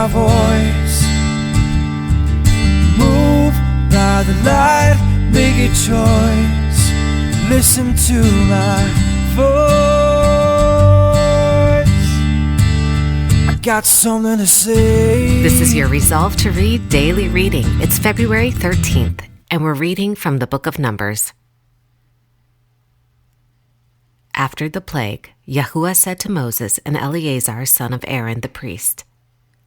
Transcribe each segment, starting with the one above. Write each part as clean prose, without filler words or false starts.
voice. Move by the light, make a choice. Listen to my voice. I got something to say. This is your Resolve to Read daily reading. It's February 13th, and we're reading from the book of Numbers. After the plague, Yahuwah said to Moses and Eleazar, son of Aaron the priest,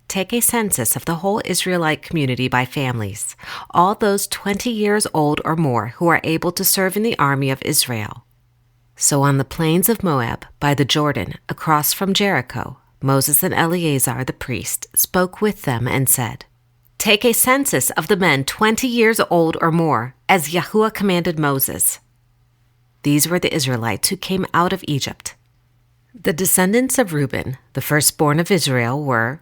"Take a census of the whole Israelite community by families, all those 20 years old or more who are able to serve in the army of Israel." So on the plains of Moab, by the Jordan, across from Jericho, Moses and Eleazar the priest spoke with them and said, "Take a census of the men 20 years old or more, as Yahuwah commanded Moses." These were the Israelites who came out of Egypt. The descendants of Reuben, the firstborn of Israel, were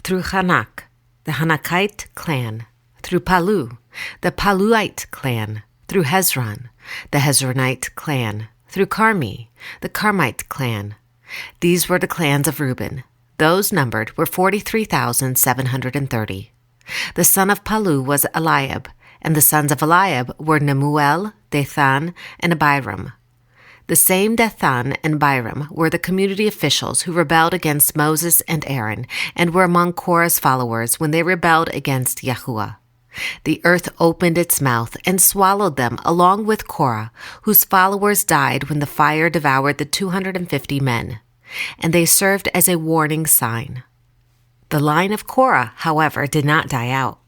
through Hanak, the Hanakite clan, through Palu, the Paluite clan, through Hezron, the Hezronite clan, through Carmi, the Carmite clan. These were the clans of Reuben. Those numbered were 43,730. The son of Palu was Eliab, and the sons of Eliab were Nemuel, Dathan, and Abiram. The same Dathan and Abiram were the community officials who rebelled against Moses and Aaron, and were among Korah's followers when they rebelled against Yahuwah. The earth opened its mouth and swallowed them along with Korah, whose followers died when the fire devoured the 250 men, and they served as a warning sign. The line of Korah, however, did not die out.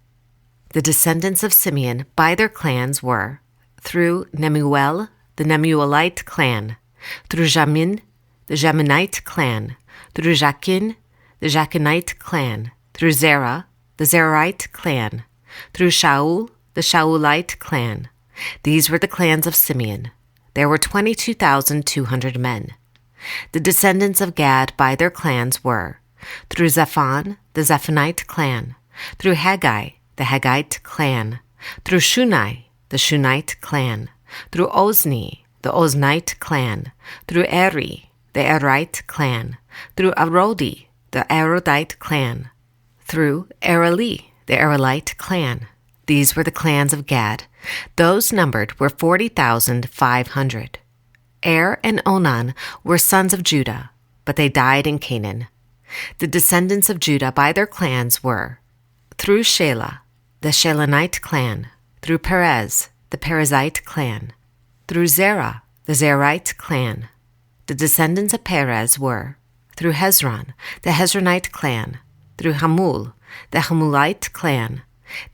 The descendants of Simeon by their clans were through Nemuel, the Nemuelite clan, through Jamin, the Jaminite clan, through Jachin, the Jachinite clan, through Zerah, the Zerahite clan, through Shaul, the Shaulite clan. These were the clans of Simeon. There were 22,200 men. The descendants of Gad by their clans were through Zephon, the Zephonite clan, through Haggai, the Haggite clan, through Shunai, the Shunite clan, through Ozni, the Oznite clan, through Eri, the Erite clan, through Arodi, the Arodite clan, through Ereli, the Erelite clan. These were the clans of Gad. Those numbered were 40,500. Er and Onan were sons of Judah, but they died in Canaan. The descendants of Judah by their clans were through Shelah, the Shelonite clan, through Perez, the Perezite clan, through Zerah, the Zerahite clan. The descendants of Perez were through Hezron, the Hezronite clan, through Hamul, the Hamulite clan.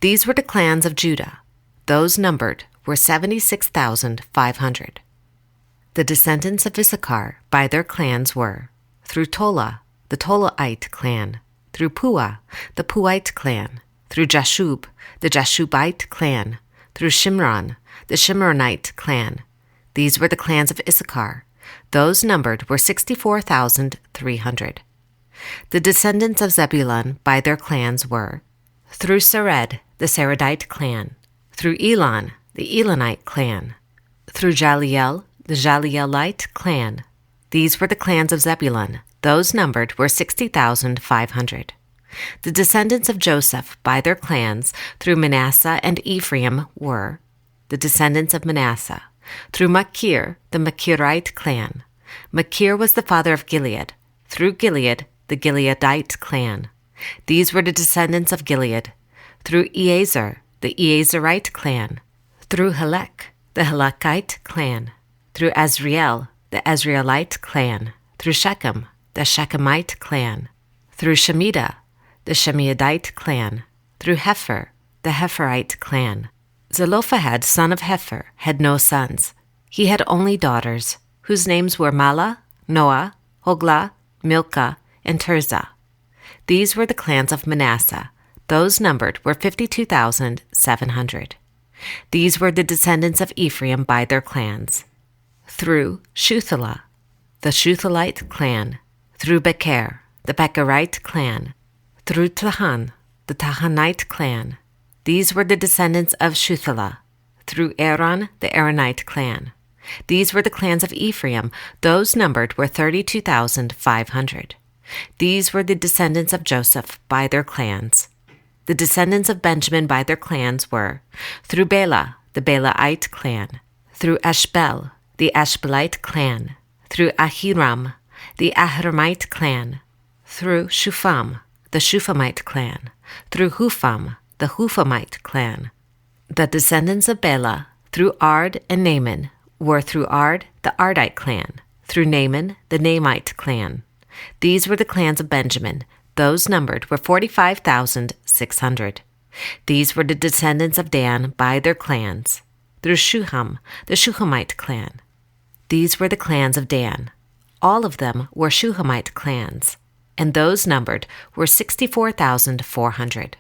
These were the clans of Judah. Those numbered were 76,500. The descendants of Issachar by their clans were through Tola, the Tolaite clan, through Puah, the Puite clan, through Jashub, the Jashubite clan, through Shimron, the Shimronite clan. These were the clans of Issachar. Those numbered were 64,300. The descendants of Zebulun by their clans were through Sered, the Seredite clan, through Elon, the Elonite clan, through Jaliel, the Jalielite clan. These were the clans of Zebulun. Those numbered were 60,500. The descendants of Joseph by their clans through Manasseh and Ephraim were the descendants of Manasseh, through Machir, the Machirite clan. Machir was the father of Gilead, through Gilead, the Gileadite clan. These were the descendants of Gilead, through Ezer, the Ezerite clan, through Helek, the Helekite clan, through Azriel, the Azrielite clan, through Shechem, the Shechemite clan, through Shemida, the Shemiadite clan, through Hepher, the Hepherite clan. Zelophehad, son of Hepher, had no sons. He had only daughters, whose names were Mala, Noah, Hoglah, Milcah, and Tirzah. These were the clans of Manasseh. Those numbered were 52,700. These were the descendants of Ephraim by their clans. Through Shuthelah, the Shuthelite clan, through Becher, the Becherite clan, through Tahan, the Tahanite clan. These were the descendants of Shuthelah, through Aaron, the Aaronite clan. These were the clans of Ephraim. Those numbered were 32,500. These were the descendants of Joseph by their clans. The descendants of Benjamin by their clans were, through Bela, the Belaite clan, through Ashbel, the Ashbelite clan, through Ahiram, the Ahiramite clan, through Shufam, the Shufamite clan, through Hufam, the Hufamite clan. The descendants of Bela, through Ard and Naaman, were through Ard, the Ardite clan, through Naaman, the Naamite clan. These were the clans of Benjamin. Those numbered were 45,600. These were the descendants of Dan by their clans, through Shuham, the Shuhamite clan. These were the clans of Dan. All of them were Shuhamite clans, and those numbered were 64,400.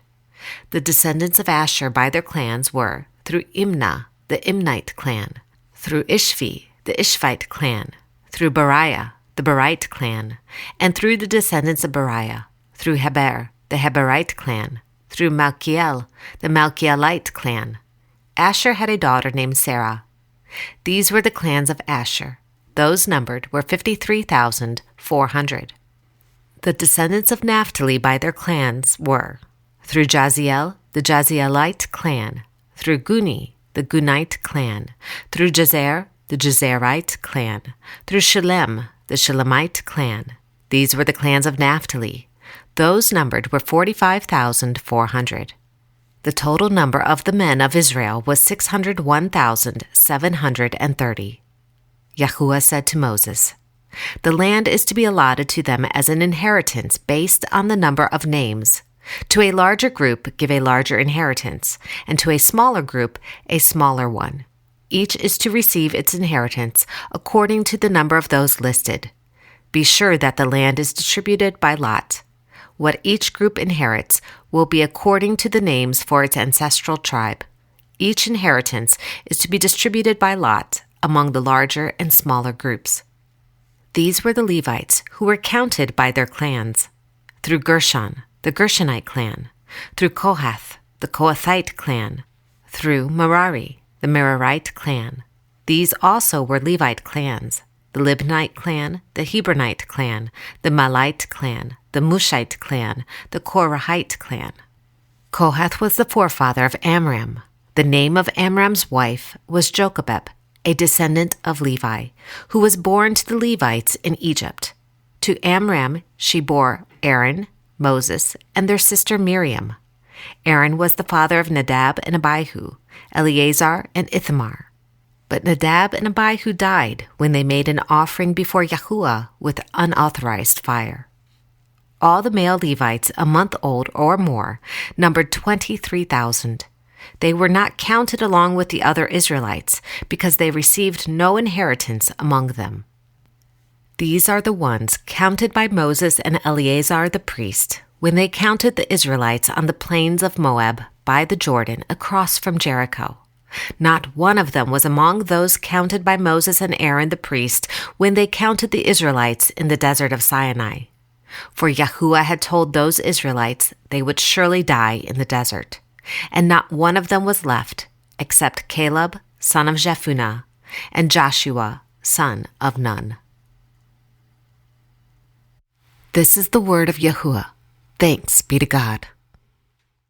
The descendants of Asher by their clans were, through Imnah, the Imnite clan, through Ishvi, the Ishvite clan, through Beriah, the Berite clan, and through the descendants of Beriah, through Heber, the Heberite clan, through Malkiel, the Malkielite clan. Asher had a daughter named Sarah. These were the clans of Asher. Those numbered were 53,400. The descendants of Naphtali by their clans were, through Jaziel, the Jazielite clan, through Guni, the Gunite clan, through Jazer, the Jazerite clan, through Shalem, the Shalemite clan. These were the clans of Naphtali. Those numbered were 45,400. The total number of the men of Israel was 601,730. Yahuwah said to Moses, "The land is to be allotted to them as an inheritance based on the number of names. To a larger group give a larger inheritance, and to a smaller group a smaller one. Each is to receive its inheritance according to the number of those listed. Be sure that the land is distributed by lot. What each group inherits will be according to the names for its ancestral tribe. Each inheritance is to be distributed by lot among the larger and smaller groups." These were the Levites who were counted by their clans, through Gershon, the Gershonite clan, through Kohath, the Kohathite clan, through Merari, the Merarite clan. These also were Levite clans, the Libnite clan, the Hebronite clan, the Malite clan, the Mushite clan, the Korahite clan. Kohath was the forefather of Amram. The name of Amram's wife was Jochebed, a descendant of Levi, who was born to the Levites in Egypt. To Amram she bore Aaron, Moses, and their sister Miriam. Aaron was the father of Nadab and Abihu, Eleazar and Ithamar. But Nadab and Abihu died when they made an offering before Yahuwah with unauthorized fire. All the male Levites a month old or more numbered 23,000. They were not counted along with the other Israelites because they received no inheritance among them. These are the ones counted by Moses and Eleazar the priest when they counted the Israelites on the plains of Moab by the Jordan across from Jericho. Not one of them was among those counted by Moses and Aaron the priest when they counted the Israelites in the desert of Sinai. For Yahuwah had told those Israelites they would surely die in the desert, and not one of them was left except Caleb, son of Jephunneh, and Joshua, son of Nun. This is the word of Yahuwah. Thanks be to God.